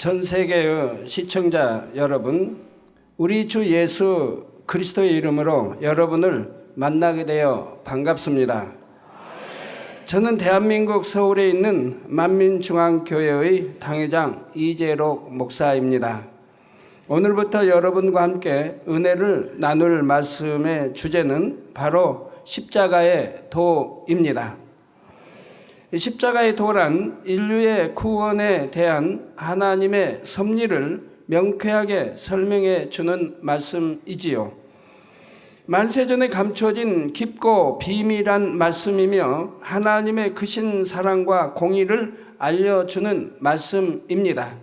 전 세계의 시청자 여러분, 우리 주 예수 그리스도의 이름으로 여러분을 만나게 되어 반갑습니다. 저는 대한민국 서울에 있는 만민중앙교회의 당회장 이재록 목사입니다. 오늘부터 여러분과 함께 은혜를 나눌 말씀의 주제는 바로 십자가의 도입니다. 십자가의 도란 인류의 구원에 대한 하나님의 섭리를 명쾌하게 설명해 주는 말씀이지요. 만세전에 감춰진 깊고 비밀한 말씀이며 하나님의 크신 사랑과 공의를 알려주는 말씀입니다.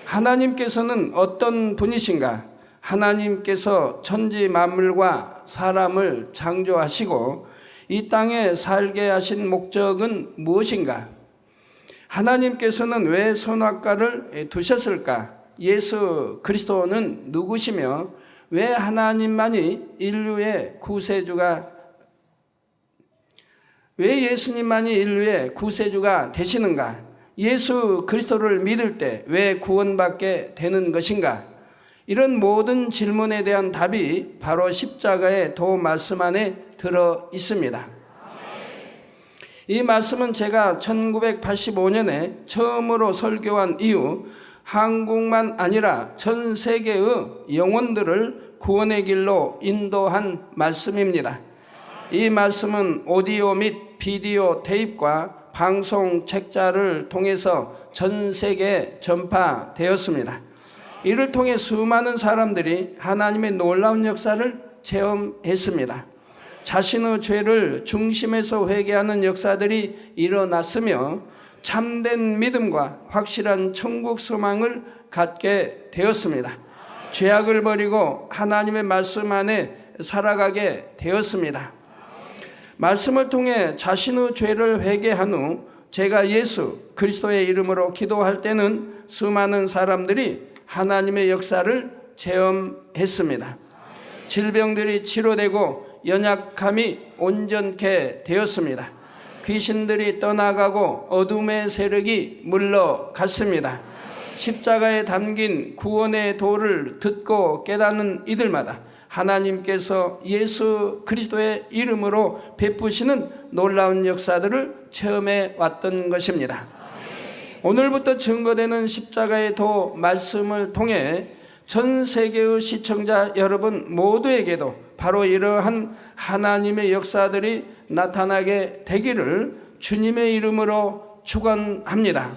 하나님께서는 어떤 분이신가? 하나님께서 천지 만물과 사람을 창조하시고 이 땅에 살게 하신 목적은 무엇인가? 하나님께서는 왜 선악과를 두셨을까? 예수 그리스도는 누구시며 왜 하나님만이 인류의 구세주가 왜 예수님만이 인류의 구세주가 되시는가? 예수 그리스도를 믿을 때 왜 구원받게 되는 것인가? 이런 모든 질문에 대한 답이 바로 십자가의 도 말씀 안에 들어 있습니다. 이 말씀은 제가 1985년에 처음으로 설교한 이후 한국만 아니라 전 세계의 영혼들을 구원의 길로 인도한 말씀입니다. 이 말씀은 오디오 및 비디오 테이프와 방송 책자를 통해서 전 세계에 전파되었습니다. 이를 통해 수많은 사람들이 하나님의 놀라운 역사를 체험했습니다. 자신의 죄를 중심에서 회개하는 역사들이 일어났으며 참된 믿음과 확실한 천국 소망을 갖게 되었습니다. 죄악을 버리고 하나님의 말씀 안에 살아가게 되었습니다. 말씀을 통해 자신의 죄를 회개한 후 제가 예수 그리스도의 이름으로 기도할 때는 수많은 사람들이 하나님의 역사를 체험했습니다. 질병들이 치료되고 연약함이 온전케 되었습니다. 귀신들이 떠나가고 어둠의 세력이 물러갔습니다. 십자가에 담긴 구원의 도를 듣고 깨닫는 이들마다 하나님께서 예수 그리스도의 이름으로 베푸시는 놀라운 역사들을 체험해 왔던 것입니다. 오늘부터 증거되는 십자가의 도 말씀을 통해 전 세계의 시청자 여러분 모두에게도 바로 이러한 하나님의 역사들이 나타나게 되기를 주님의 이름으로 축원합니다.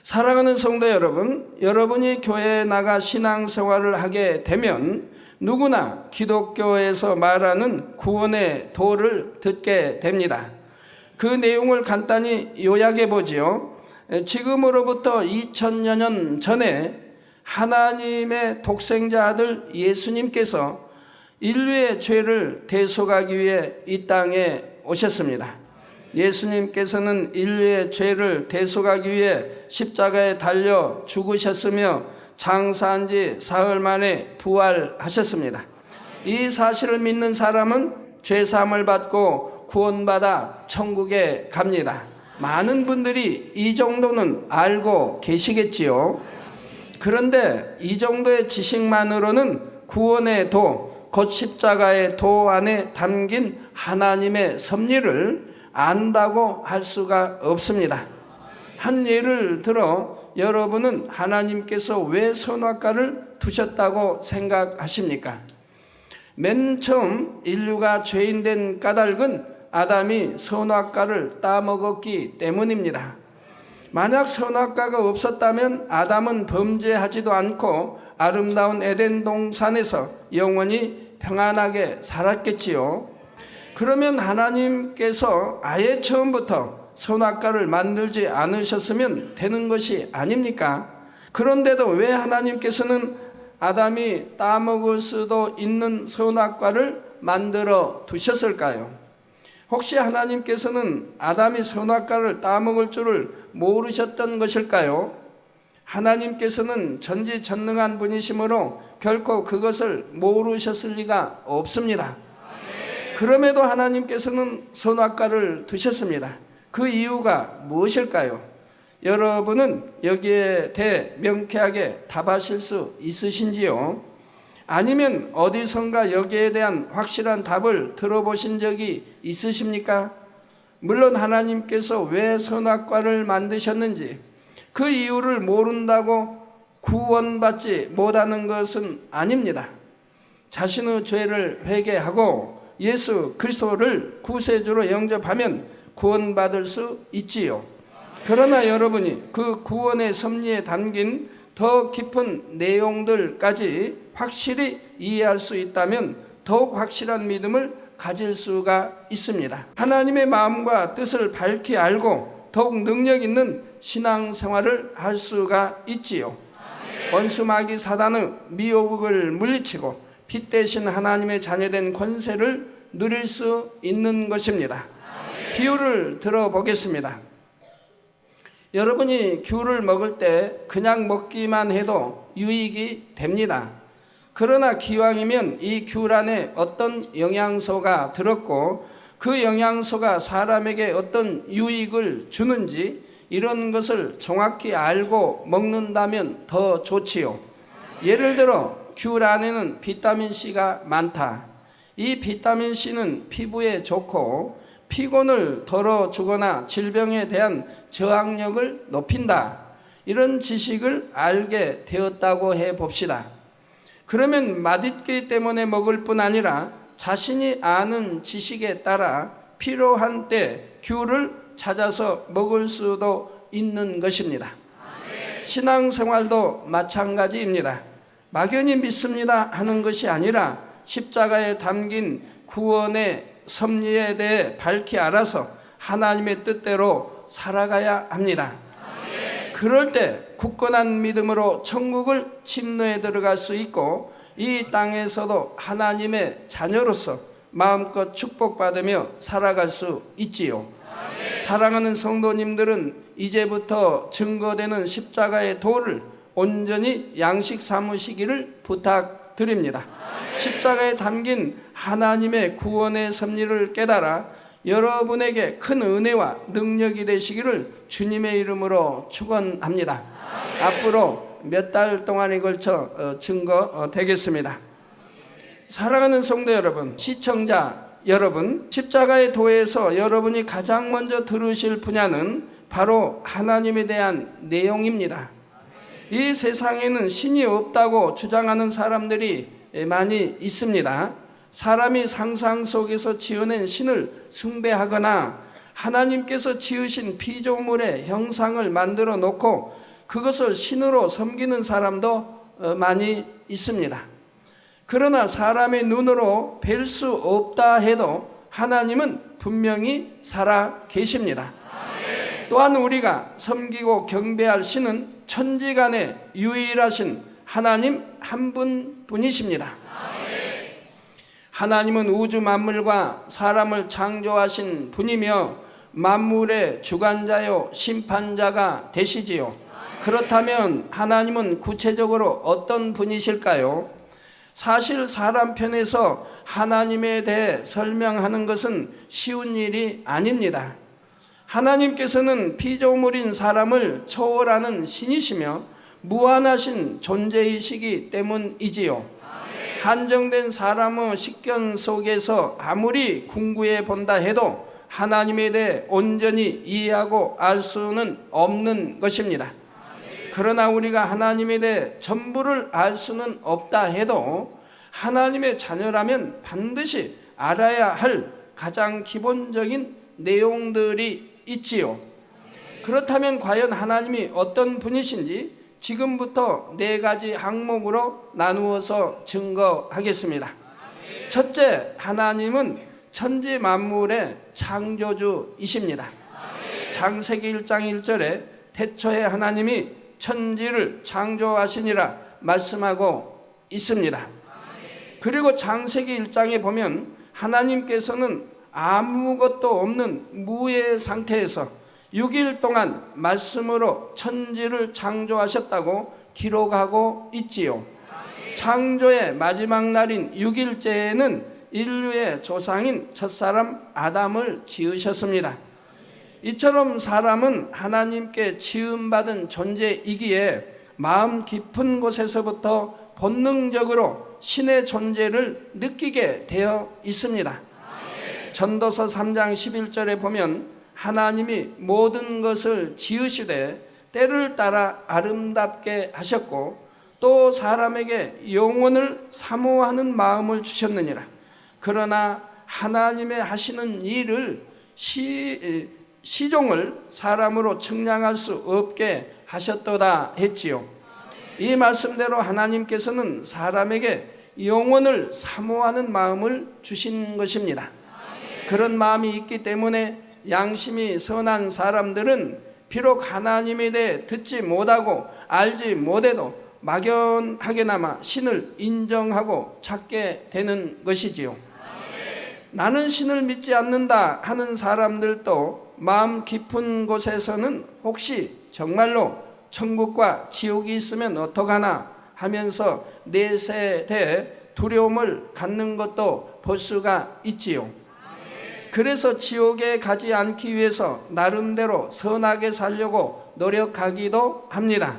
사랑하는 성도 여러분, 여러분이 교회에 나가 신앙생활을 하게 되면 누구나 기독교에서 말하는 구원의 도를 듣게 됩니다. 그 내용을 간단히 요약해 보지요. 지금으로부터 2000여 년 전에 하나님의 독생자 아들 예수님께서 인류의 죄를 대속하기 위해 이 땅에 오셨습니다. 예수님께서는 인류의 죄를 대속하기 위해 십자가에 달려 죽으셨으며 장사한 지 사흘 만에 부활하셨습니다. 이 사실을 믿는 사람은 죄사함을 받고 구원받아 천국에 갑니다. 많은 분들이 이 정도는 알고 계시겠지요. 그런데 이 정도의 지식만으로는 구원의 도, 곧 십자가의 도 안에 담긴 하나님의 섭리를 안다고 할 수가 없습니다. 한 예를 들어 여러분은 하나님께서 왜 선악과를 두셨다고 생각하십니까? 맨 처음 인류가 죄인된 까닭은 아담이 선악과를 따먹었기 때문입니다. 만약 선악과가 없었다면 아담은 범죄하지도 않고 아름다운 에덴 동산에서 영원히 평안하게 살았겠지요. 그러면 하나님께서 아예 처음부터 선악과를 만들지 않으셨으면 되는 것이 아닙니까? 그런데도 왜 하나님께서는 아담이 따먹을 수도 있는 선악과를 만들어 두셨을까요? 혹시 하나님께서는 아담이 선악과를 따먹을 줄을 모르셨던 것일까요? 하나님께서는 전지전능한 분이시므로 결코 그것을 모르셨을 리가 없습니다. 그럼에도 하나님께서는 선악과를 두셨습니다. 그 이유가 무엇일까요? 여러분은 여기에 대해 명쾌하게 답하실 수 있으신지요? 아니면 어디선가 여기에 대한 확실한 답을 들어보신 적이 있으십니까? 물론 하나님께서 왜 선악과를 만드셨는지 그 이유를 모른다고 구원받지 못하는 것은 아닙니다. 자신의 죄를 회개하고 예수 그리스도를 구세주로 영접하면 구원받을 수 있지요. 그러나 여러분이 그 구원의 섭리에 담긴 더 깊은 내용들까지 확실히 이해할 수 있다면 더욱 확실한 믿음을 가질 수가 있습니다. 하나님의 마음과 뜻을 밝히 알고 더욱 능력 있는 신앙생활을 할 수가 있지요. 원수 마귀 사단의 미혹을 물리치고 빛 대신 하나님의 자녀된 권세를 누릴 수 있는 것입니다. 비유를 들어보겠습니다. 여러분이 귤을 먹을 때 그냥 먹기만 해도 유익이 됩니다. 그러나 기왕이면 이 귤 안에 어떤 영양소가 들었고 그 영양소가 사람에게 어떤 유익을 주는지 이런 것을 정확히 알고 먹는다면 더 좋지요. 예를 들어 귤 안에는 비타민C가 많다. 이 비타민C는 피부에 좋고 피곤을 덜어주거나 질병에 대한 저항력을 높인다. 이런 지식을 알게 되었다고 해봅시다. 그러면 맛있기 때문에 먹을 뿐 아니라 자신이 아는 지식에 따라 필요한 때 귤을 찾아서 먹을 수도 있는 것입니다. 신앙생활도 마찬가지입니다. 막연히 믿습니다 하는 것이 아니라 십자가에 담긴 구원의 섭리에 대해 밝히 알아서 하나님의 뜻대로 살아가야 합니다. 그럴 때 굳건한 믿음으로 천국을 침노에 들어갈 수 있고 이 땅에서도 하나님의 자녀로서 마음껏 축복받으며 살아갈 수 있지요. 사랑하는 성도님들은 이제부터 증거되는 십자가의 도를 온전히 양식 삼으시기를 부탁드립니다. 십자가에 담긴 하나님의 구원의 섭리를 깨달아 여러분에게 큰 은혜와 능력이 되시기를 주님의 이름으로 축원합니다. 앞으로 몇 달 동안에 걸쳐 증거 되겠습니다. 사랑하는 성도 여러분, 시청자 여러분, 십자가의 도에서 여러분이 가장 먼저 들으실 분야는 바로 하나님에 대한 내용입니다. 이 세상에는 신이 없다고 주장하는 사람들이 많이 있습니다. 사람이 상상 속에서 지어낸 신을 숭배하거나 하나님께서 지으신 피조물의 형상을 만들어 놓고 그것을 신으로 섬기는 사람도 많이 있습니다. 그러나 사람의 눈으로 뵐 수 없다 해도 하나님은 분명히 살아 계십니다. 또한 우리가 섬기고 경배할 신은 천지간의 유일하신 하나님 한 분뿐이십니다. 하나님은 우주 만물과 사람을 창조하신 분이며 만물의 주관자요 심판자가 되시지요. 그렇다면 하나님은 구체적으로 어떤 분이실까요? 사실 사람 편에서 하나님에 대해 설명하는 것은 쉬운 일이 아닙니다. 하나님께서는 피조물인 사람을 초월하는 신이시며 무한하신 존재이시기 때문이지요. 한정된 사람의 식견 속에서 아무리 궁구해 본다 해도 하나님에 대해 온전히 이해하고 알 수는 없는 것입니다. 그러나 우리가 하나님에 대해 전부를 알 수는 없다 해도 하나님의 자녀라면 반드시 알아야 할 가장 기본적인 내용들이 있지요. 그렇다면 과연 하나님이 어떤 분이신지 지금부터 4가지 항목으로 나누어서 증거하겠습니다. 첫째, 하나님은 천지 만물의 창조주이십니다. 창세기 1장 1절에 태초에 하나님이 천지를 창조하시니라 말씀하고 있습니다. 그리고 창세기 1장에 보면 하나님께서는 아무것도 없는 무의 상태에서 6일 동안 말씀으로 천지를 창조하셨다고 기록하고 있지요. 창조의 마지막 날인 6일째에는 인류의 조상인 첫사람 아담을 지으셨습니다. 이처럼 사람은 하나님께 지음받은 존재이기에 마음 깊은 곳에서부터 본능적으로 신의 존재를 느끼게 되어 있습니다. 전도서 3장 11절에 보면 하나님이 모든 것을 지으시되 때를 따라 아름답게 하셨고 또 사람에게 영혼을 사모하는 마음을 주셨느니라. 그러나 하나님의 하시는 일을 시종을 사람으로 측량할 수 없게 하셨도다 했지요. 이 말씀대로 하나님께서는 사람에게 영혼을 사모하는 마음을 주신 것입니다. 그런 마음이 있기 때문에 양심이 선한 사람들은 비록 하나님에 대해 듣지 못하고 알지 못해도 막연하게나마 신을 인정하고 찾게 되는 것이지요. 나는 신을 믿지 않는다 하는 사람들도 마음 깊은 곳에서는 혹시 정말로 천국과 지옥이 있으면 어떡하나 하면서 내세대 두려움을 갖는 것도 볼 수가 있지요. 그래서 지옥에 가지 않기 위해서 나름대로 선하게 살려고 노력하기도 합니다.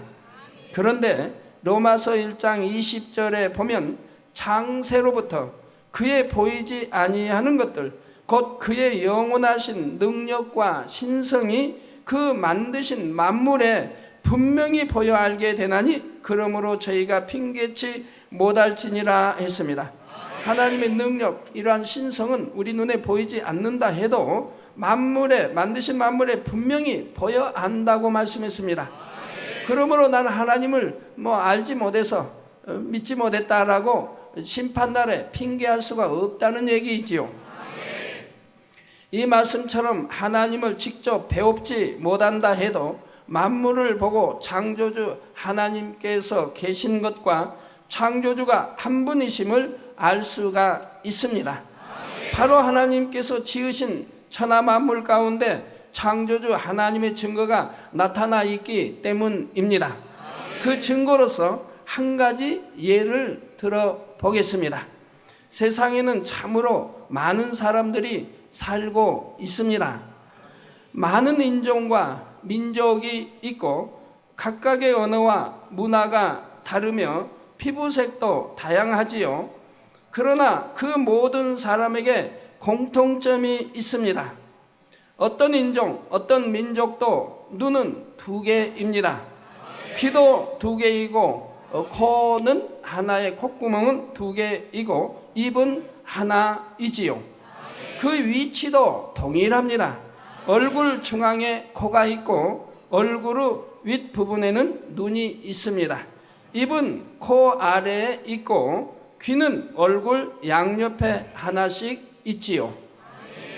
그런데 로마서 1장 20절에 보면 창세로부터 그의 보이지 아니하는 것들 곧 그의 영원하신 능력과 신성이 그 만드신 만물에 분명히 보여 알게 되나니 그러므로 저희가 핑계치 못할지니라 했습니다. 하나님의 능력, 이러한 신성은 우리 눈에 보이지 않는다 해도 만드신 만물에 분명히 보여 안다고 말씀했습니다. 그러므로 나는 하나님을 알지 못해서 믿지 못했다라고 심판날에 핑계할 수가 없다는 얘기이지요. 이 말씀처럼 하나님을 직접 배웁지 못한다 해도 만물을 보고 창조주 하나님께서 계신 것과 창조주가 한 분이심을 알 수가 있습니다. 바로 하나님께서 지으신 천하 만물 가운데 창조주 하나님의 증거가 나타나 있기 때문입니다. 그 증거로서 한 가지 예를 들어보겠습니다. 세상에는 참으로 많은 사람들이 살고 있습니다. 많은 인종과 민족이 있고 각각의 언어와 문화가 다르며 피부색도 다양하지요. 그러나 그 모든 사람에게 공통점이 있습니다. 어떤 인종, 어떤 민족도 눈은 두 개입니다. 귀도 두 개이고 코는 하나의 콧구멍은 두 개이고 입은 하나이지요. 그 위치도 동일합니다. 얼굴 중앙에 코가 있고 얼굴 윗부분에는 눈이 있습니다. 입은 코 아래에 있고 귀는 얼굴 양옆에 하나씩 있지요.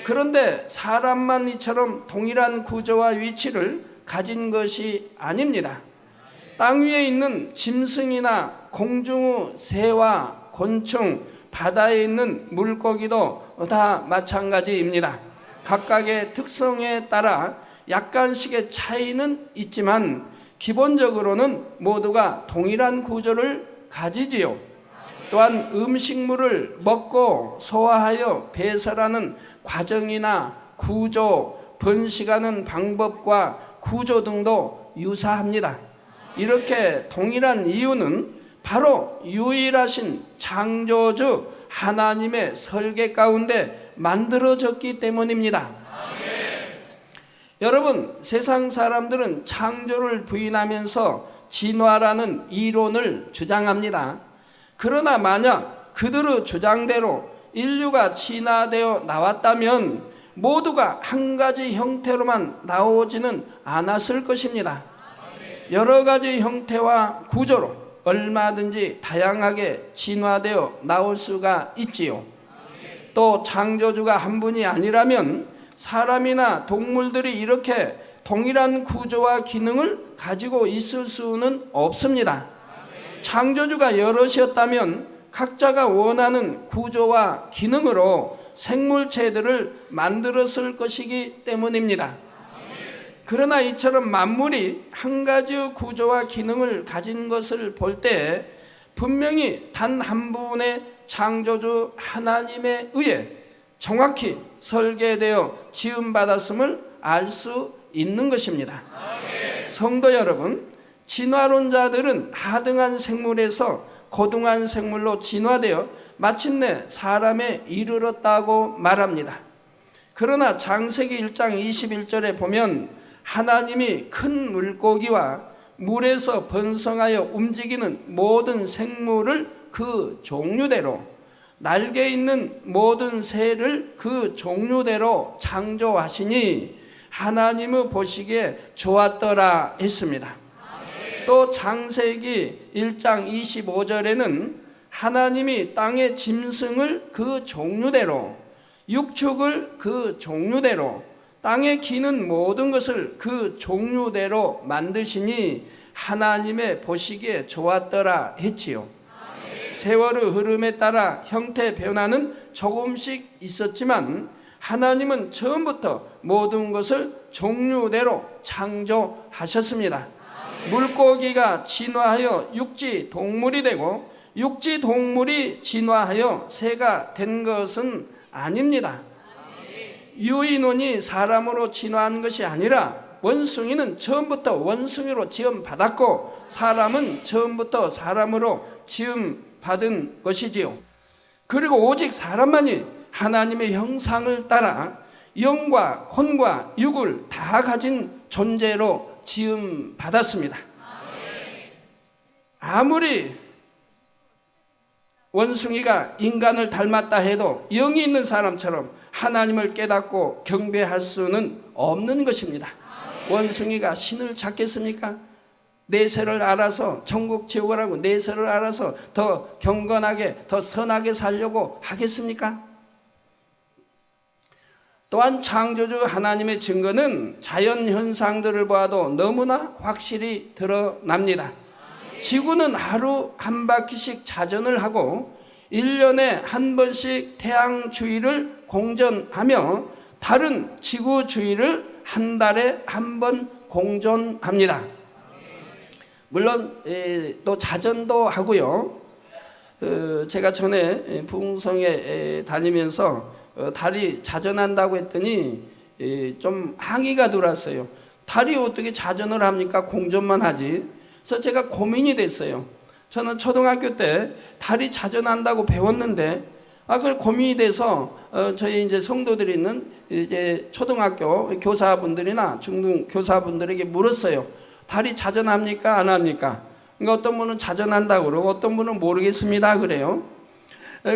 그런데 사람만 이처럼 동일한 구조와 위치를 가진 것이 아닙니다. 땅 위에 있는 짐승이나 공중의 새와 곤충, 바다에 있는 물고기도 다 마찬가지입니다. 각각의 특성에 따라 약간씩의 차이는 있지만 기본적으로는 모두가 동일한 구조를 가지지요. 또한 음식물을 먹고 소화하여 배설하는 과정이나 구조, 번식하는 방법과 구조 등도 유사합니다. 이렇게 동일한 이유는 바로 유일하신 창조주 하나님의 설계 가운데 만들어졌기 때문입니다. 여러분, 세상 사람들은 창조를 부인하면서 진화라는 이론을 주장합니다. 그러나 만약 그들의 주장대로 인류가 진화되어 나왔다면 모두가 한 가지 형태로만 나오지는 않았을 것입니다. 여러 가지 형태와 구조로 얼마든지 다양하게 진화되어 나올 수가 있지요. 또 창조주가 한 분이 아니라면 사람이나 동물들이 이렇게 동일한 구조와 기능을 가지고 있을 수는 없습니다. 창조주가 여럿이었다면 각자가 원하는 구조와 기능으로 생물체들을 만들었을 것이기 때문입니다. 그러나 이처럼 만물이 한 가지 구조와 기능을 가진 것을 볼 때 분명히 단 한 분의 창조주 하나님에 의해 정확히 설계되어 지음받았음을 알 수 있는 것입니다. 성도 여러분, 진화론자들은 하등한 생물에서 고등한 생물로 진화되어 마침내 사람에 이르렀다고 말합니다. 그러나 창세기 1장 21절에 보면 하나님이 큰 물고기와 물에서 번성하여 움직이는 모든 생물을 그 종류대로, 날개 있는 모든 새를 그 종류대로 창조하시니 하나님의 보시기에 좋았더라 했습니다. 또 창세기 1장 25절에는 하나님이 땅의 짐승을 그 종류대로, 육축을 그 종류대로, 땅에 기는 모든 것을 그 종류대로 만드시니 하나님의 보시기에 좋았더라 했지요. 세월의 흐름에 따라 형태 변화는 조금씩 있었지만 하나님은 처음부터 모든 것을 종류대로 창조하셨습니다. 물고기가 진화하여 육지 동물이 되고 육지 동물이 진화하여 새가 된 것은 아닙니다. 유인원이 사람으로 진화한 것이 아니라 원숭이는 처음부터 원숭이로 지음받았고 사람은 처음부터 사람으로 지음받은 것이지요. 그리고 오직 사람만이 하나님의 형상을 따라 영과 혼과 육을 다 가진 존재로 지음받았습니다. 아무리 원숭이가 인간을 닮았다 해도 영이 있는 사람처럼 하나님을 깨닫고 경배할 수는 없는 것입니다. 원숭이가 신을 찾겠습니까? 내세를 알아서 천국 지옥을 하고 내세를 알아서 더 경건하게 더 선하게 살려고 하겠습니까? 또한 창조주 하나님의 증거는 자연 현상들을 보아도 너무나 확실히 드러납니다. 지구는 하루 한 바퀴씩 자전을 하고 1년에 한 번씩 태양 주위를 공전하며 달은 지구 주위를 한 달에 한 번 공전합니다. 물론 또 자전도 하고요. 제가 전에 부흥성에 다니면서 달이 자전한다고 했더니 좀 항의가 들어왔어요. 달이 어떻게 자전을 합니까? 공전만 하지. 그래서 제가 고민이 됐어요. 저는 초등학교 때 달이 자전한다고 배웠는데 그 고민이 돼서 저희 이제 성도들이 있는 이제 초등학교 교사분들이나 중등 교사분들에게 물었어요. 달이 자전합니까? 안 합니까? 그러니까 어떤 분은 자전한다고 그러고 어떤 분은 모르겠습니다 그래요.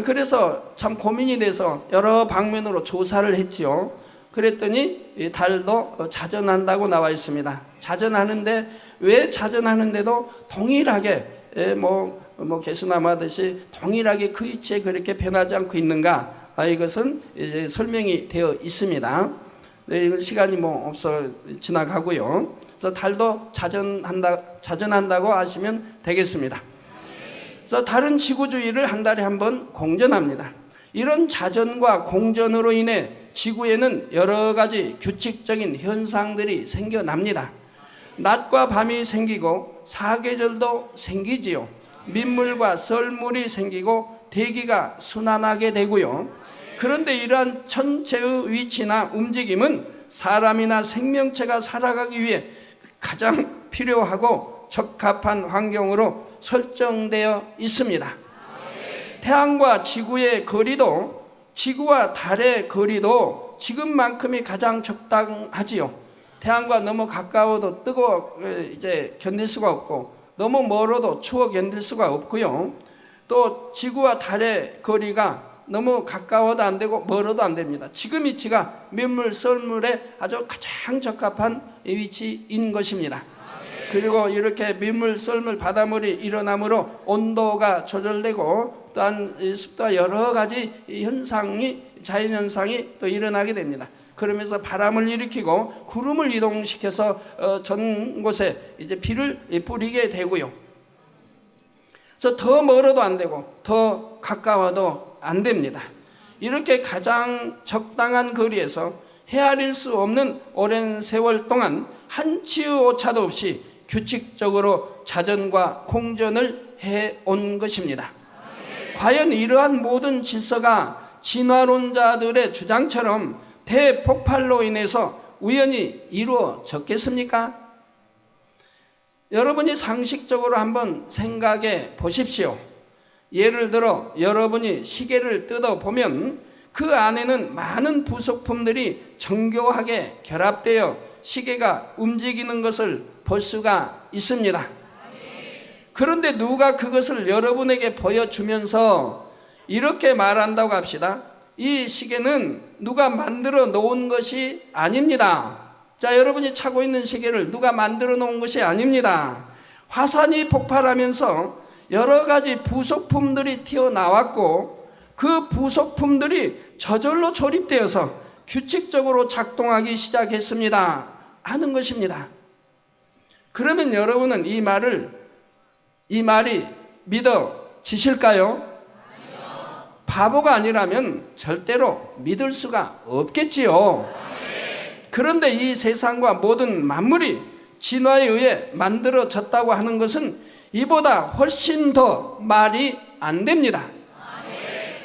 그래서 참 고민이 돼서 여러 방면으로 조사를 했지요. 그랬더니 달도 자전한다고 나와 있습니다. 자전하는데 왜 자전하는데도 동일하게 뭐 개수나무 하듯이 동일하게 그 위치에 그렇게 변하지 않고 있는가? 이것은 이제 설명이 되어 있습니다. 이건 시간이 없어 지나가고요. 그래서 달도 자전한다고 아시면 되겠습니다. 그래서 달은 지구 주위를 한 달에 한 번 공전합니다. 이런 자전과 공전으로 인해 지구에는 여러 가지 규칙적인 현상들이 생겨납니다. 낮과 밤이 생기고 사계절도 생기지요. 민물과 썰물이 생기고 대기가 순환하게 되고요. 그런데 이러한 천체의 위치나 움직임은 사람이나 생명체가 살아가기 위해 가장 필요하고 적합한 환경으로 설정되어 있습니다. 태양과 지구의 거리도 지구와 달의 거리도 지금만큼이 가장 적당하지요. 태양과 너무 가까워도 뜨거워 이제 견딜 수가 없고 너무 멀어도 추워 견딜 수가 없고요. 또 지구와 달의 거리가 너무 가까워도 안 되고 멀어도 안 됩니다. 지금 위치가 민물, 썰물에 아주 가장 적합한 위치인 것입니다. 그리고 이렇게 민물, 썰물, 바닷물이 일어나므로 온도가 조절되고 또한 습도와 여러 가지 현상이 자연현상이 또 일어나게 됩니다. 그러면서 바람을 일으키고 구름을 이동시켜서 전 곳에 이제 비를 뿌리게 되고요. 그래서 더 멀어도 안 되고 더 가까워도 안 됩니다. 이렇게 가장 적당한 거리에서 헤아릴 수 없는 오랜 세월 동안 한치의 오차도 없이 규칙적으로 자전과 공전을 해온 것입니다. 과연 이러한 모든 질서가 진화론자들의 주장처럼 대폭발로 인해서 우연히 이루어졌겠습니까? 여러분이 상식적으로 한번 생각해 보십시오. 예를 들어 여러분이 시계를 뜯어보면 그 안에는 많은 부속품들이 정교하게 결합되어 시계가 움직이는 것을 볼 수가 있습니다. 그런데 누가 그것을 여러분에게 보여주면서 이렇게 말한다고 합시다. 이 시계는 누가 만들어 놓은 것이 아닙니다. 자, 여러분이 차고 있는 시계를 누가 만들어 놓은 것이 아닙니다. 화산이 폭발하면서 여러 가지 부속품들이 튀어나왔고 그 부속품들이 저절로 조립되어서 규칙적으로 작동하기 시작했습니다 하는 것입니다. 그러면 여러분은 이 말이 믿어지실까요? 바보가 아니라면 절대로 믿을 수가 없겠지요. 그런데 이 세상과 모든 만물이 진화에 의해 만들어졌다고 하는 것은 이보다 훨씬 더 말이 안 됩니다.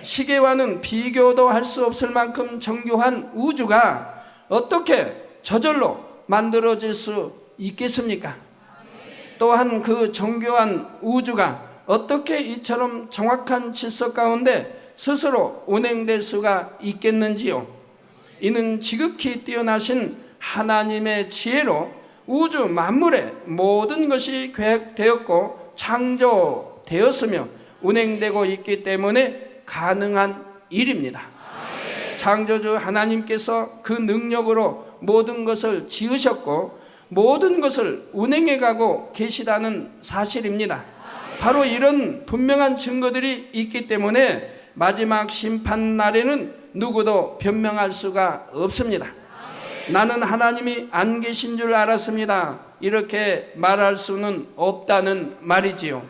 시계와는 비교도 할 수 없을 만큼 정교한 우주가 어떻게 저절로 만들어질 수 있겠습니까? 또한 그 정교한 우주가 어떻게 이처럼 정확한 질서 가운데 스스로 운행될 수가 있겠는지요? 이는 지극히 뛰어나신 하나님의 지혜로 우주 만물의 모든 것이 계획되었고 창조되었으며 운행되고 있기 때문에 가능한 일입니다. 창조주 하나님께서 그 능력으로 모든 것을 지으셨고 모든 것을 운행해 가고 계시다는 사실입니다. 바로 이런 분명한 증거들이 있기 때문에 마지막 심판 날에는 누구도 변명할 수가 없습니다. 나는 하나님이 안 계신 줄 알았습니다. 이렇게 말할 수는 없다는 말이지요.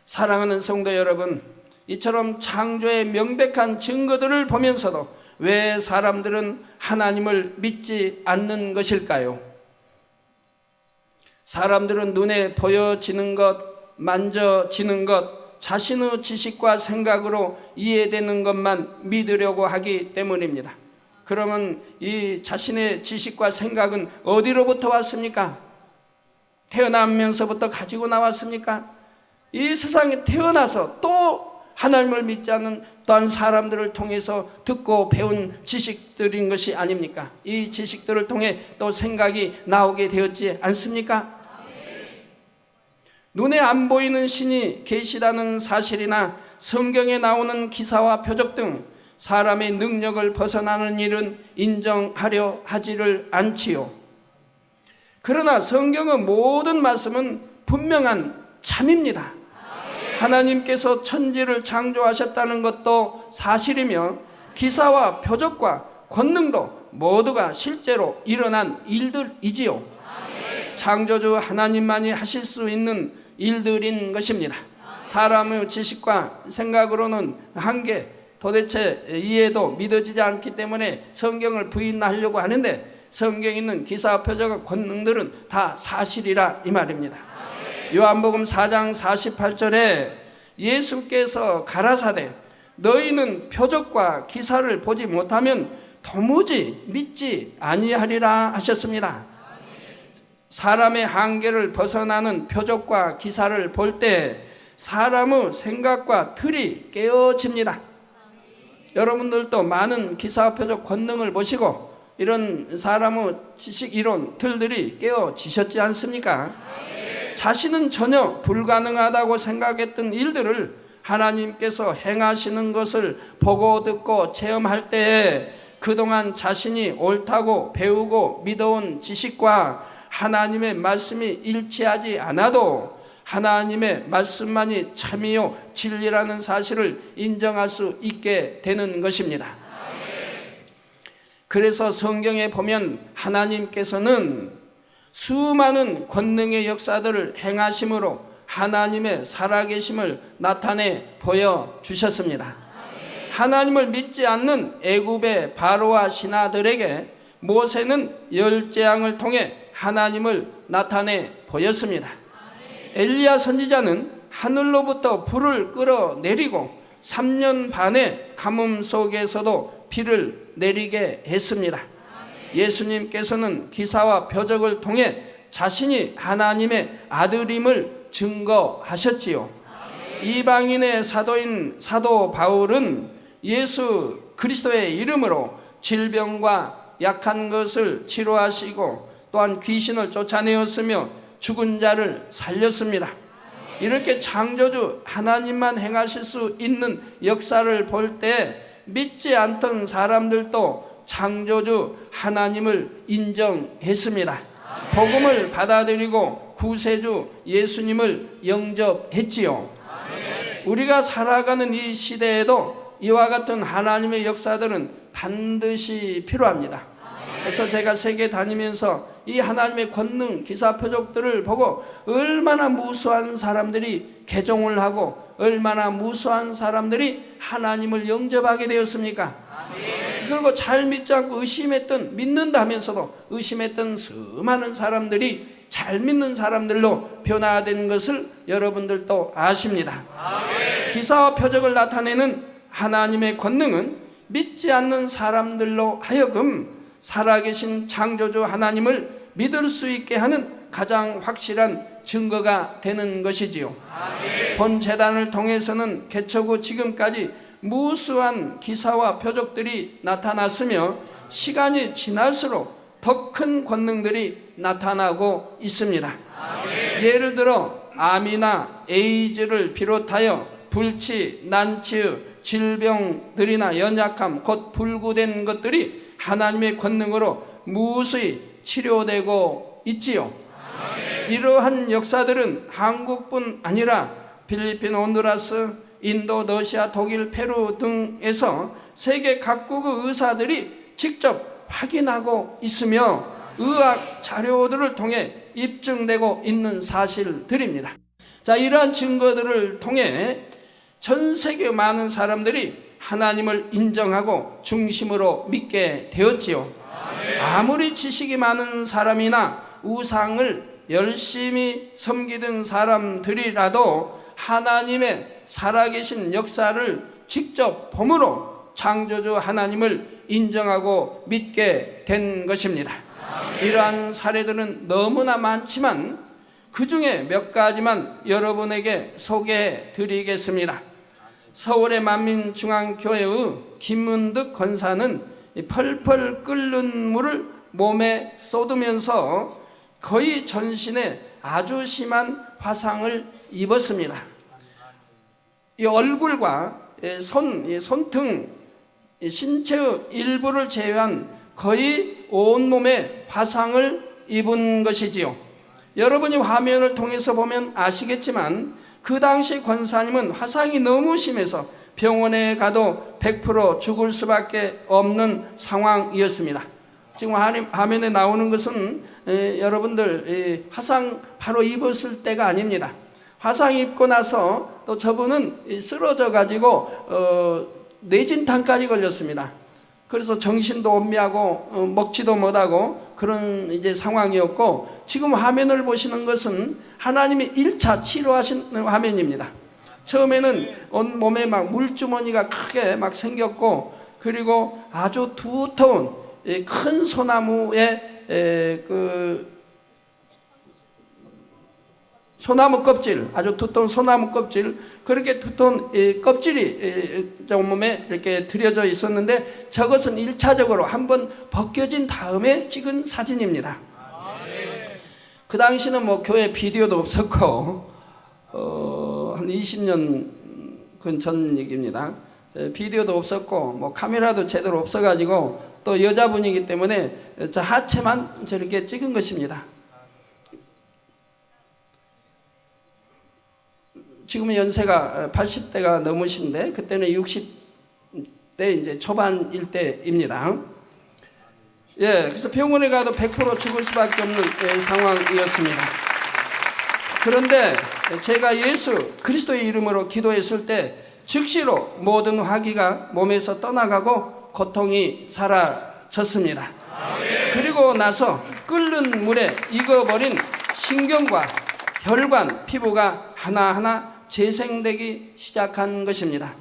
사랑하는 성도 여러분, 이처럼 창조의 명백한 증거들을 보면서도 왜 사람들은 하나님을 믿지 않는 것일까요? 사람들은 눈에 보여지는 것, 만져지는 것, 자신의 지식과 생각으로 이해되는 것만 믿으려고 하기 때문입니다. 그러면 이 자신의 지식과 생각은 어디로부터 왔습니까? 태어나면서부터 가지고 나왔습니까? 이 세상에 태어나서 또 하나님을 믿지 않는 또한 사람들을 통해서 듣고 배운 지식들인 것이 아닙니까? 이 지식들을 통해 또 생각이 나오게 되었지 않습니까? 눈에 안 보이는 신이 계시다는 사실이나 성경에 나오는 기사와 표적 등 사람의 능력을 벗어나는 일은 인정하려 하지를 않지요. 그러나 성경의 모든 말씀은 분명한 참입니다. 하나님께서 천지를 창조하셨다는 것도 사실이며 기사와 표적과 권능도 모두가 실제로 일어난 일들이지요. 창조주 하나님만이 하실 수 있는 일들인 것입니다. 사람의 지식과 생각으로는 한계, 도대체 이해도 믿어지지 않기 때문에 성경을 부인하려고 하는데 성경에 있는 기사, 표적과 권능들은 다 사실이라 이 말입니다. 요한복음 4장 48절에 예수께서 가라사대 너희는 표적과 기사를 보지 못하면 도무지 믿지 아니하리라 하셨습니다. 사람의 한계를 벗어나는 표적과 기사를 볼 때 사람의 생각과 틀이 깨어집니다. 여러분들도 많은 기사, 표적, 권능을 보시고 이런 사람의 지식, 이론, 틀들이 깨어지셨지 않습니까? 자신은 전혀 불가능하다고 생각했던 일들을 하나님께서 행하시는 것을 보고 듣고 체험할 때에 그동안 자신이 옳다고 배우고 믿어온 지식과 하나님의 말씀이 일치하지 않아도 하나님의 말씀만이 참이요 진리라는 사실을 인정할 수 있게 되는 것입니다. 그래서 성경에 보면 하나님께서는 수많은 권능의 역사들을 행하심으로 하나님의 살아계심을 나타내 보여주셨습니다. 하나님을 믿지 않는 애굽의 바로와 신하들에게 모세는 열 재앙을 통해 하나님을 나타내 보였습니다. 엘리야 선지자는 하늘로부터 불을 끌어내리고 3년 반의 가뭄 속에서도 비를 내리게 했습니다. 예수님께서는 기사와 표적을 통해 자신이 하나님의 아들임을 증거하셨지요. 이방인의 사도인 사도 바울은 예수 그리스도의 이름으로 질병과 약한 것을 치료하시고 또한 귀신을 쫓아내었으며 죽은 자를 살렸습니다. 이렇게 창조주 하나님만 행하실 수 있는 역사를 볼 때 믿지 않던 사람들도 창조주 하나님을 인정했습니다. 복음을 받아들이고 구세주 예수님을 영접했지요. 우리가 살아가는 이 시대에도 이와 같은 하나님의 역사들은 반드시 필요합니다. 그래서 제가 세계 다니면서 이 하나님의 권능, 기사, 표적들을 보고 얼마나 무수한 사람들이 개종을 하고 얼마나 무수한 사람들이 하나님을 영접하게 되었습니까? 그리고 잘 믿지 않고 의심했던, 믿는다면서도 의심했던 수많은 사람들이 잘 믿는 사람들로 변화된 것을 여러분들도 아십니다. 기사와 표적을 나타내는 하나님의 권능은 믿지 않는 사람들로 하여금 살아계신 창조주 하나님을 믿을 수 있게 하는 가장 확실한 증거가 되는 것이지요. 본 재단을 통해서는 개척 후 지금까지 무수한 기사와 표적들이 나타났으며 시간이 지날수록 더 큰 권능들이 나타나고 있습니다. 예를 들어 암이나 에이즈를 비롯하여 불치, 난치, 질병들이나 연약함, 곧 불구된 것들이 하나님의 권능으로 무수히 치료되고 있지요. 이러한 역사들은 한국뿐 아니라 필리핀, 혼두라스, 인도, 러시아, 독일, 페루 등에서 세계 각국의 의사들이 직접 확인하고 있으며 의학 자료들을 통해 입증되고 있는 사실들입니다. 자, 이러한 증거들을 통해 전 세계 많은 사람들이 하나님을 인정하고 중심으로 믿게 되었지요. 아무리 지식이 많은 사람이나 우상을 열심히 섬기던 사람들이라도 하나님의 살아계신 역사를 직접 봄으로 창조주 하나님을 인정하고 믿게 된 것입니다. 이러한 사례들은 너무나 많지만 그 중에 몇 가지만 여러분에게 소개해 드리겠습니다. 서울의 만민중앙교회의 김문득 권사는 펄펄 끓는 물을 몸에 쏟으면서 거의 전신에 아주 심한 화상을 입었습니다. 이 얼굴과 손등, 신체의 일부를 제외한 거의 온몸에 화상을 입은 것이지요. 여러분이 화면을 통해서 보면 아시겠지만 그 당시 권사님은 화상이 너무 심해서 병원에 가도 100% 죽을 수밖에 없는 상황이었습니다. 지금 화면에 나오는 것은 여러분들 화상 바로 입었을 때가 아닙니다. 화상 입고 나서 또 저분은 쓰러져 가지고 뇌진탕까지 걸렸습니다. 그래서 정신도 혼미하고 먹지도 못하고 그런 이제 상황이었고, 지금 화면을 보시는 것은 하나님이 1차 치료하신 화면입니다. 처음에는 온몸에 막 물주머니가 크게 막 생겼고, 그리고 아주 두터운 큰 소나무에 소나무 껍질, 아주 두터운 소나무 껍질, 그렇게 두터운 껍질이 온몸에 이렇게 들여져 있었는데 저것은 1차적으로 한번 벗겨진 다음에 찍은 사진입니다. 그 당시는 뭐 교회 비디오도 없었고 한 20년 전 얘기입니다. 비디오도 없었고 뭐 카메라도 제대로 없어가지고 또 여자분이기 때문에 저 하체만 저렇게 찍은 것입니다. 지금은 연세가 80대가 넘으신데 그때는 60대 이제 초반일 때입니다. 예, 그래서 병원에 가도 100% 죽을 수밖에 없는 상황이었습니다. 그런데 제가 예수 그리스도의 이름으로 기도했을 때 즉시로 모든 화기가 몸에서 떠나가고 고통이 사라졌습니다. 그리고 나서 끓는 물에 익어버린 신경과 혈관, 피부가 하나하나 재생되기 시작한 것입니다.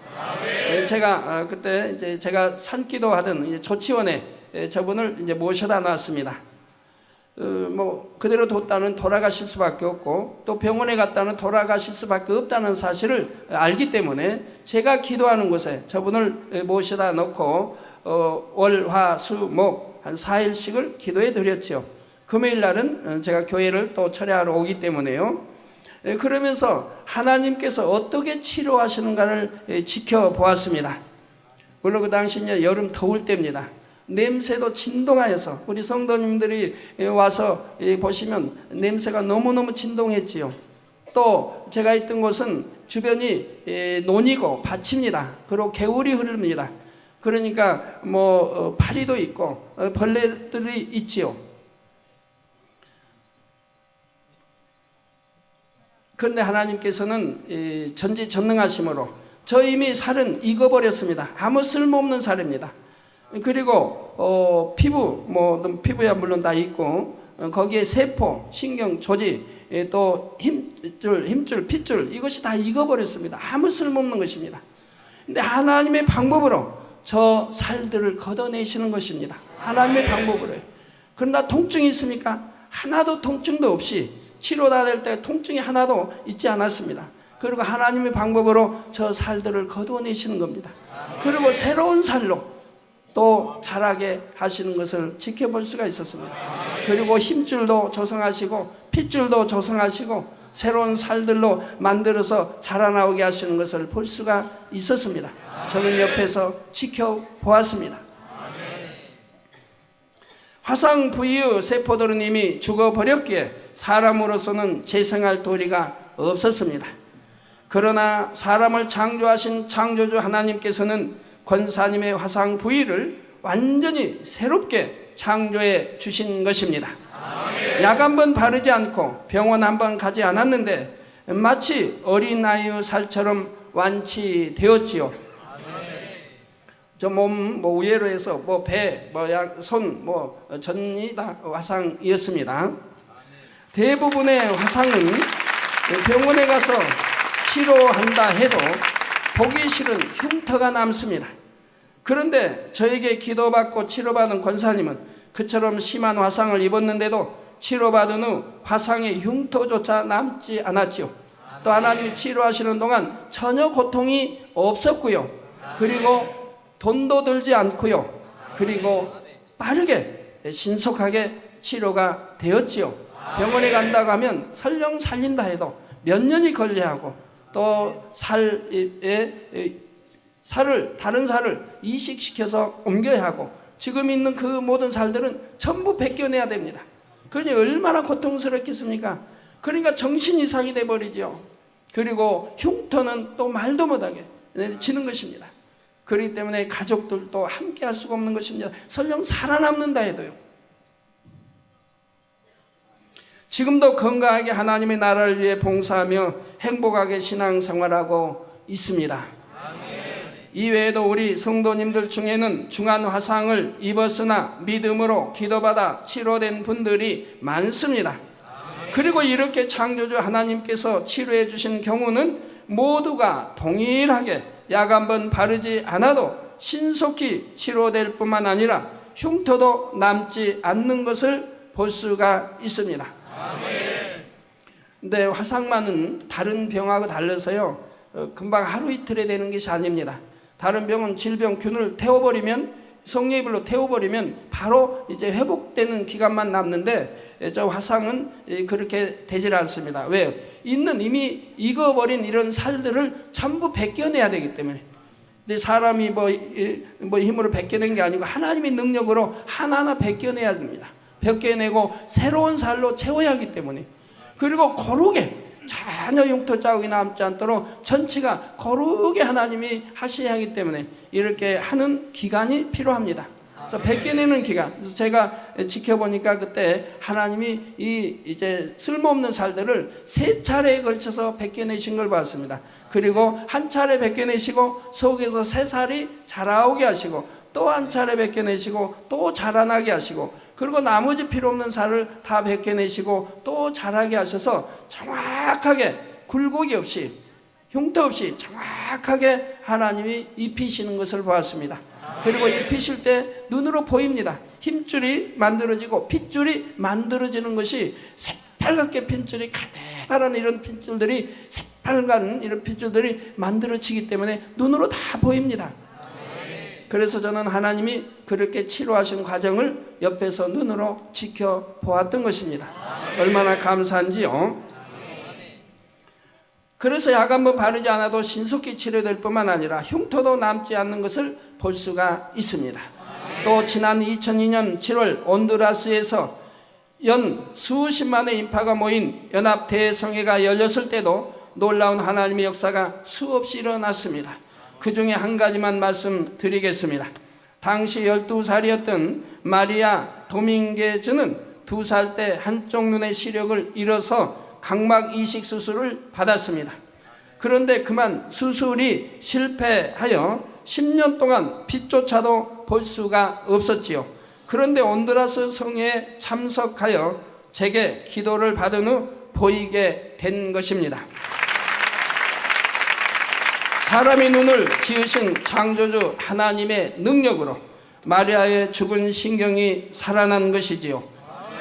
제가 그때 이제 제가 산기도 하던 이제 조치원에 저분을 이제 모셔다 놨습니다. 뭐 그대로 뒀다는 돌아가실 수밖에 없고, 또 병원에 갔다는 돌아가실 수밖에 없다는 사실을 알기 때문에 제가 기도하는 곳에 저분을 모셔다 놓고 월, 화, 수, 목 한 4일씩을 기도해 드렸지요. 금요일 날은 제가 교회를 또 철회하러 오기 때문에요. 그러면서 하나님께서 어떻게 치료하시는가를 지켜보았습니다. 물론 그 당시는 여름 더울 때입니다. 냄새도 진동하여서 우리 성도님들이 와서 보시면 냄새가 너무너무 진동했지요. 또 제가 있던 곳은 주변이 논이고 밭입니다. 그리고 개울이 흐릅니다. 그러니까 뭐 파리도 있고 벌레들이 있지요. 그런데 하나님께서는 전지전능하심으로 저 이미 살은 익어버렸습니다. 아무 쓸모없는 살입니다. 그리고 피부, 뭐 피부야 물론 다 있고 거기에 세포, 신경, 조직, 또 힘줄, 핏줄, 이것이 다 익어버렸습니다. 아무 쓸모없는 것입니다. 근데 하나님의 방법으로 저 살들을 걷어내시는 것입니다. 하나님의 방법으로요. 그러나 통증이 있습니까? 하나도 통증도 없이 치료받을 때 통증이 하나도 있지 않았습니다. 그리고 하나님의 방법으로 저 살들을 거두어내시는 겁니다. 그리고 새로운 살로 또 자라게 하시는 것을 지켜볼 수가 있었습니다. 그리고 힘줄도 조성하시고 핏줄도 조성하시고 새로운 살들로 만들어서 자라나오게 하시는 것을 볼 수가 있었습니다. 저는 옆에서 지켜보았습니다. 화상 부위의 세포들은 이미 죽어버렸기에 사람으로서는 재생할 도리가 없었습니다. 그러나 사람을 창조하신 창조주 하나님께서는 권사님의 화상 부위를 완전히 새롭게 창조해 주신 것입니다. 약 한 번 바르지 않고 병원 한 번 가지 않았는데 마치 어린아이의 살처럼 완치되었지요. 저 몸 우회로 해서 배, 손, 전이 다 화상이었습니다. 대부분의 화상은 병원에 가서 치료한다 해도 보기 싫은 흉터가 남습니다. 그런데 저에게 기도받고 치료받은 권사님은 그처럼 심한 화상을 입었는데도 치료받은 후 화상의 흉터조차 남지 않았지요. 또 하나님이 치료하시는 동안 전혀 고통이 없었고요. 그리고 돈도 들지 않고요. 그리고 빠르게 신속하게 치료가 되었지요. 병원에 간다고 하면 설령 살린다 해도 몇 년이 걸려야 하고, 또 다른 살을 이식시켜서 옮겨야 하고, 지금 있는 그 모든 살들은 전부 벗겨내야 됩니다. 그러니 얼마나 고통스럽겠습니까? 그러니까 정신 이상이 돼버리죠. 그리고 흉터는 또 말도 못하게 지는 것입니다. 그렇기 때문에 가족들도 함께 할 수가 없는 것입니다. 설령 살아남는다 해도요. 지금도 건강하게 하나님의 나라를 위해 봉사하며 행복하게 신앙생활하고 있습니다. 이외에도 우리 성도님들 중에는 중한 화상을 입었으나 믿음으로 기도받아 치료된 분들이 많습니다. 그리고 이렇게 창조주 하나님께서 치료해 주신 경우는 모두가 동일하게 약 한 번 바르지 않아도 신속히 치료될 뿐만 아니라 흉터도 남지 않는 것을 볼 수가 있습니다. 근데 화상만은 다른 병하고 달라서요, 금방 하루 이틀에 되는 것이 아닙니다. 다른 병은 질병균을 태워버리면, 성녀이불로 태워버리면 바로 이제 회복되는 기간만 남는데, 저 화상은 그렇게 되질 않습니다. 왜요? 이미 익어버린 이런 살들을 전부 벗겨내야 되기 때문에. 근데 사람이 힘으로 벗겨낸 게 아니고 하나님의 능력으로 하나하나 벗겨내야 됩니다. 벗겨내고 새로운 살로 채워야 하기 때문에. 그리고 고르게 전혀 흉터 자국이 남지 않도록 전체가 거룩하게 하나님이 하셔야 하기 때문에 이렇게 하는 기간이 필요합니다. 그래서 벗겨내는 기간. 그래서 제가 지켜보니까 그때 하나님이 이제 쓸모없는 살들을 3차례에 걸쳐서 벗겨내신 걸 봤습니다. 그리고 한 차례 벗겨내시고 속에서 새살이 자라오게 하시고, 또 한 차례 벗겨내시고 또 자라나게 하시고, 그리고 나머지 필요 없는 살을 다 벗겨내시고 또 자라게 하셔서 정확하게 굴곡이 없이 흉터 없이 정확하게 하나님이 입히시는 것을 보았습니다. 그리고 입히실 때 눈으로 보입니다. 힘줄이 만들어지고 핏줄이 만들어지는 것이 새빨갛게 핏줄이 가느다란 이런 핏줄들이 새빨간 이런 핏줄들이 만들어지기 때문에 눈으로 다 보입니다. 그래서 저는 하나님이 그렇게 치료하신 과정을 옆에서 눈으로 지켜보았던 것입니다. 얼마나 감사한지요. 그래서 약 한번 바르지 않아도 신속히 치료될 뿐만 아니라 흉터도 남지 않는 것을 볼 수가 있습니다. 또 지난 2002년 7월 온두라스에서 연 수십만의 인파가 모인 연합 대성회가 열렸을 때도 놀라운 하나님의 역사가 수없이 일어났습니다. 그 중에 한 가지만 말씀드리겠습니다. 당시 12살이었던 마리아 도밍게즈는 2살 때 한쪽 눈의 시력을 잃어서 각막 이식 수술을 받았습니다. 그런데 그만 수술이 실패하여 10년 동안 빛조차도 볼 수가 없었지요. 그런데 온두라스 성회에 참석하여 제게 기도를 받은 후 보이게 된 것입니다. 사람의 눈을 지으신 창조주 하나님의 능력으로 마리아의 죽은 신경이 살아난 것이지요.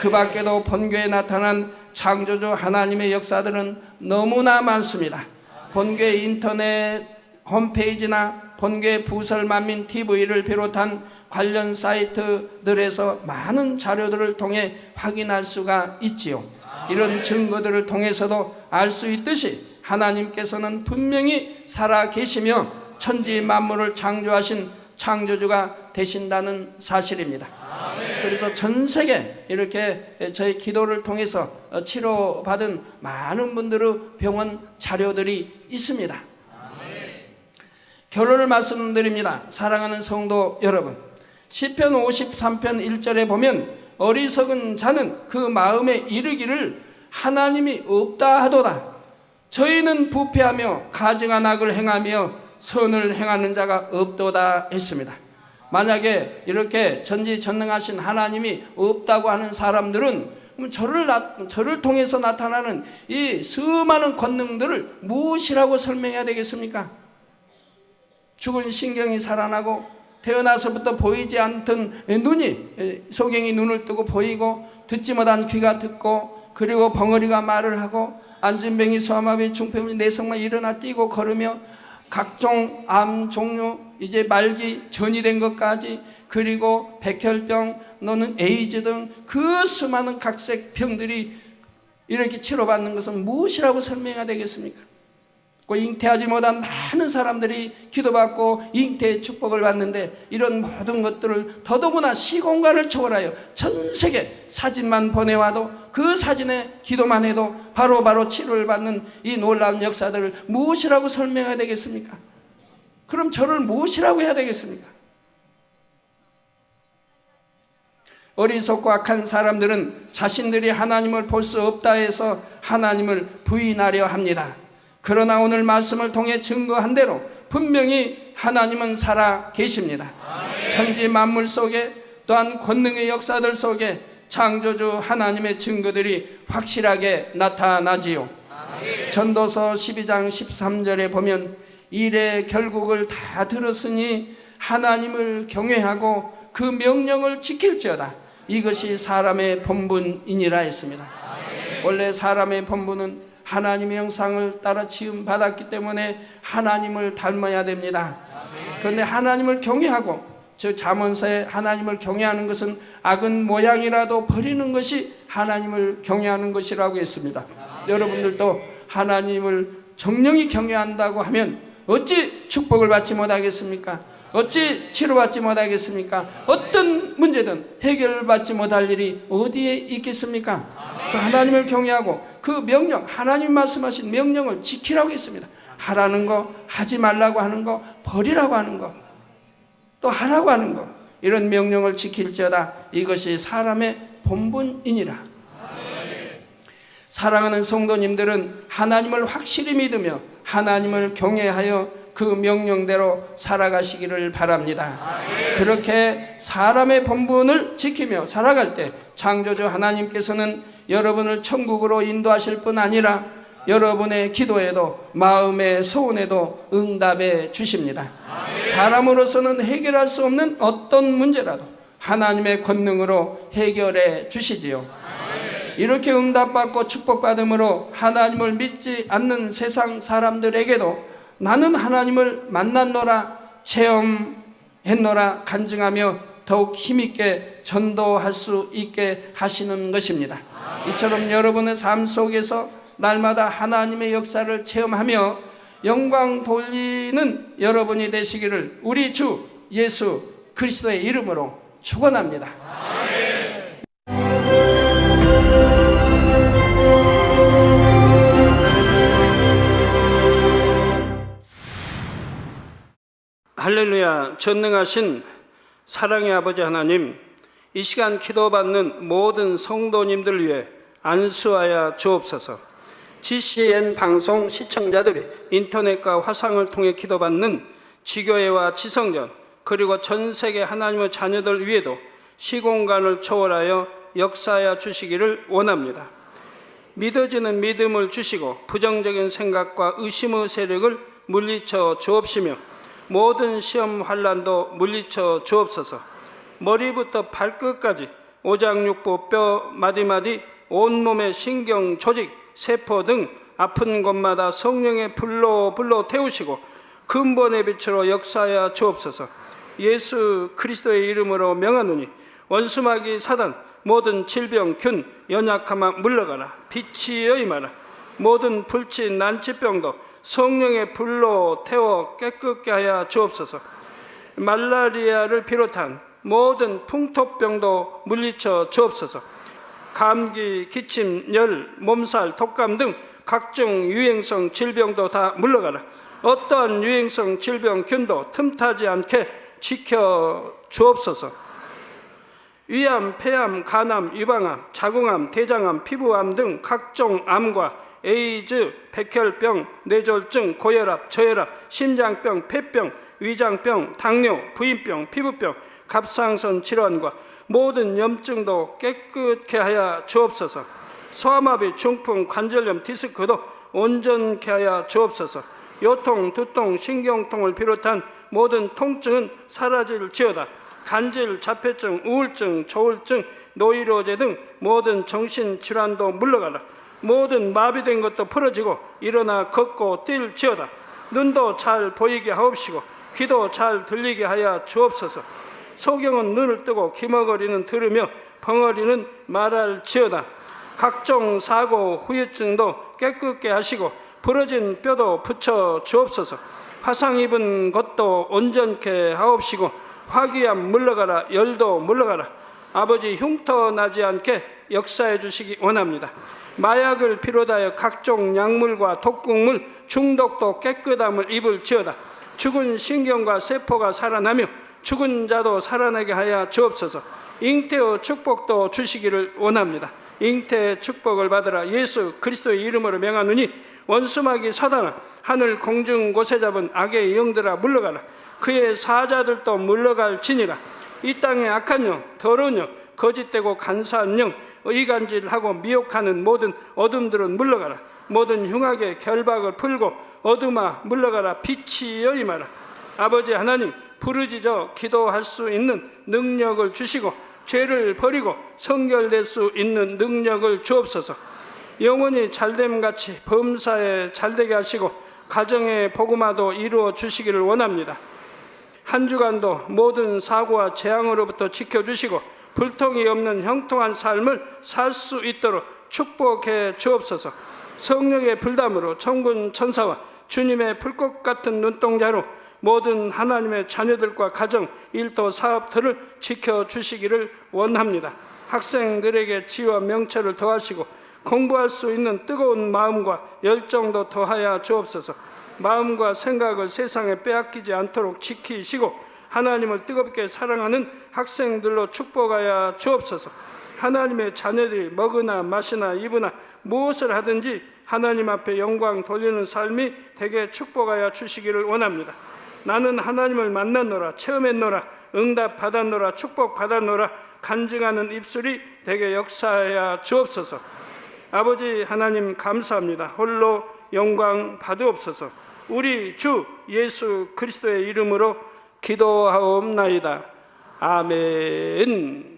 그 밖에도 본교에 나타난 창조주 하나님의 역사들은 너무나 많습니다. 본교회 인터넷 홈페이지나 본교회 부설만민 TV를 비롯한 관련 사이트들에서 많은 자료들을 통해 확인할 수가 있지요. 이런 증거들을 통해서도 알 수 있듯이 하나님께서는 분명히 살아 계시며 천지 만물을 창조하신 창조주가 되신다는 사실입니다. 그래서 전 세계 이렇게 저희 기도를 통해서 치료받은 많은 분들의 병원 자료들이 있습니다. 결론을 말씀드립니다. 사랑하는 성도 여러분, 시편 53편 1절에 보면 어리석은 자는 그 마음에 이르기를 하나님이 없다 하도다. 저희는 부패하며 가증한 악을 행하며 선을 행하는 자가 없도다 했습니다. 만약에 이렇게 전지전능하신 하나님이 없다고 하는 사람들은 저를 통해서 나타나는 이 수많은 권능들을 무엇이라고 설명해야 되겠습니까? 죽은 신경이 살아나고 태어나서부터 보이지 않던 눈이 소경이 눈을 뜨고 보이고 듣지 못한 귀가 듣고 그리고 벙어리가 말을 하고 안진뱅이 소아마비 중풍이 내성만 일어나 뛰고 걸으며 각종 암 종류 이제 말기 전이 된 것까지 그리고 백혈병 또는 에이즈 등 그 수많은 각색 병들이 이렇게 치료받는 것은 무엇이라고 설명해야 되겠습니까? 잉태하지 못한 많은 사람들이 기도받고 잉태의 축복을 받는데 이런 모든 것들을 더더구나 시공간을 초월하여 전 세계 사진만 보내와도 그 사진에 기도만 해도 바로바로 치료를 받는 이 놀라운 역사들을 무엇이라고 설명해야 되겠습니까? 그럼 저를 무엇이라고 해야 되겠습니까? 어리석고 악한 사람들은 자신들이 하나님을 볼 수 없다 해서 하나님을 부인하려 합니다. 그러나 오늘 말씀을 통해 증거한 대로 분명히 하나님은 살아 계십니다. 천지 만물 속에 또한 권능의 역사들 속에 창조주 하나님의 증거들이 확실하게 나타나지요. 전도서 12장 13절에 보면 일의 결국을 다 들었으니 하나님을 경외하고 그 명령을 지킬지어다. 이것이 사람의 본분이니라 했습니다. 원래 사람의 본분은 하나님의 형상을 따라 지음 받았기 때문에 하나님을 닮아야 됩니다. 그런데 하나님을 경외하고 저 잠언서에 하나님을 경외하는 것은 악은 모양이라도 버리는 것이 하나님을 경외하는 것이라고 했습니다. 여러분들도 하나님을 정령히 경외한다고 하면 어찌 축복을 받지 못하겠습니까? 어찌 치료받지 못하겠습니까? 어떤 문제든 해결받지 못할 일이 어디에 있겠습니까? 그래서 하나님을 경외하고 그 명령, 하나님 말씀하신 명령을 지키라고 했습니다. 하라는 거, 하지 말라고 하는 거, 버리라고 하는 거, 또 하라고 하는 거, 이런 명령을 지킬지어다. 이것이 사람의 본분이니라. 사랑하는 성도님들은 하나님을 확실히 믿으며 하나님을 경외하여 그 명령대로 살아가시기를 바랍니다. 그렇게 사람의 본분을 지키며 살아갈 때 창조주 하나님께서는 여러분을 천국으로 인도하실 뿐 아니라 여러분의 기도에도 마음의 소원에도 응답해 주십니다. 사람으로서는 해결할 수 없는 어떤 문제라도 하나님의 권능으로 해결해 주시지요. 이렇게 응답받고 축복받음으로 하나님을 믿지 않는 세상 사람들에게도 나는 하나님을 만났노라, 체험했노라 간증하며 더욱 힘있게 전도할 수 있게 하시는 것입니다. 이처럼 여러분의 삶 속에서 날마다 하나님의 역사를 체험하며 영광 돌리는 여러분이 되시기를 우리 주 예수 그리스도의 이름으로 축원합니다. 할렐루야. 전능하신 사랑의 아버지 하나님, 이 시간 기도받는 모든 성도님들 위해 안수하여 주옵소서. GCN 방송 시청자들이 인터넷과 화상을 통해 기도받는 지교회와 지성전, 그리고 전 세계 하나님의 자녀들 위에도 시공간을 초월하여 역사하여 주시기를 원합니다. 믿어지는 믿음을 주시고 부정적인 생각과 의심의 세력을 물리쳐 주옵시며 모든 시험 환난도 물리쳐 주옵소서. 머리부터 발끝까지 오장육부 뼈 마디마디 온몸의 신경 조직 세포 등 아픈 곳마다 성령의 불로 태우시고 근본의 빛으로 역사하여 주옵소서. 예수 그리스도의 이름으로 명하노니 원수마귀 사단 모든 질병 균 연약함아 물러가라. 빛이 여임하라. 모든 불치 난치병도 성령의 불로 태워 깨끗게 하여 주옵소서. 말라리아를 비롯한 모든 풍토병도 물리쳐 주옵소서. 감기, 기침, 열, 몸살, 독감 등 각종 유행성 질병도 다 물러가라. 어떠한 유행성 질병 균도 틈타지 않게 지켜 주옵소서. 위암, 폐암, 간암, 유방암, 자궁암, 대장암, 피부암 등 각종 암과 에이즈, 백혈병, 뇌졸중, 고혈압, 저혈압, 심장병, 폐병, 위장병, 당뇨, 부인병, 피부병, 갑상선 질환과 모든 염증도 깨끗게 하여 주옵소서. 소아마비, 중풍, 관절염, 디스크도 온전케 하여 주옵소서. 요통, 두통, 신경통을 비롯한 모든 통증은 사라질지어다. 간질, 자폐증, 우울증, 조울증, 노이로제 등 모든 정신질환도 물러가라. 모든 마비된 것도 풀어지고 일어나 걷고 뛸지어다. 눈도 잘 보이게 하옵시고 귀도 잘 들리게 하여 주옵소서. 소경은 눈을 뜨고 기머거리는 들으며 벙어리는 말할지어다. 각종 사고 후유증도 깨끗게 하시고 부러진 뼈도 붙여 주옵소서. 화상 입은 것도 온전케 하옵시고 화기암 물러가라. 열도 물러가라. 아버지 흉터 나지 않게 역사해 주시기 원합니다. 마약을 비롯하여 각종 약물과 독극물 중독도 깨끗함을 입을지어다. 죽은 신경과 세포가 살아나며 죽은 자도 살아나게 하여 주옵소서. 잉태의 축복도 주시기를 원합니다. 잉태의 축복을 받으라. 예수 그리스도의 이름으로 명하노니 원수마귀 사단아 하늘 공중 곳에 잡은 악의 영들아 물러가라. 그의 사자들도 물러갈지니라. 이 땅의 악한 영, 더러운 영, 거짓되고 간사한 영, 의간질하고 미혹하는 모든 어둠들은 물러가라. 모든 흉악의 결박을 풀고 어둠아 물러가라. 빛이 여임하라. 아버지 하나님, 부르짖어 기도할 수 있는 능력을 주시고 죄를 버리고 성결될 수 있는 능력을 주옵소서. 영원히 잘됨같이 범사에 잘되게 하시고 가정의 복음화도 이루어 주시기를 원합니다. 한 주간도 모든 사고와 재앙으로부터 지켜주시고 불통이 없는 형통한 삶을 살 수 있도록 축복해 주옵소서. 성령의 불담으로 천군 천사와 주님의 불꽃 같은 눈동자로 모든 하나님의 자녀들과 가정, 일도, 사업들을 지켜주시기를 원합니다. 학생들에게 지혜와 명철을 더하시고 공부할 수 있는 뜨거운 마음과 열정도 더하여 주옵소서. 마음과 생각을 세상에 빼앗기지 않도록 지키시고 하나님을 뜨겁게 사랑하는 학생들로 축복하여 주옵소서. 하나님의 자녀들이 먹으나 마시나 입으나 무엇을 하든지 하나님 앞에 영광 돌리는 삶이 되게 축복하여 주시기를 원합니다. 나는 하나님을 만났노라, 체험했노라, 응답 받았노라, 축복 받았노라 간증하는 입술이 되게 역사하여 주옵소서. 아버지 하나님 감사합니다. 홀로 영광 받으옵소서. 우리 주 예수 그리스도의 이름으로 기도하옵나이다. 아멘.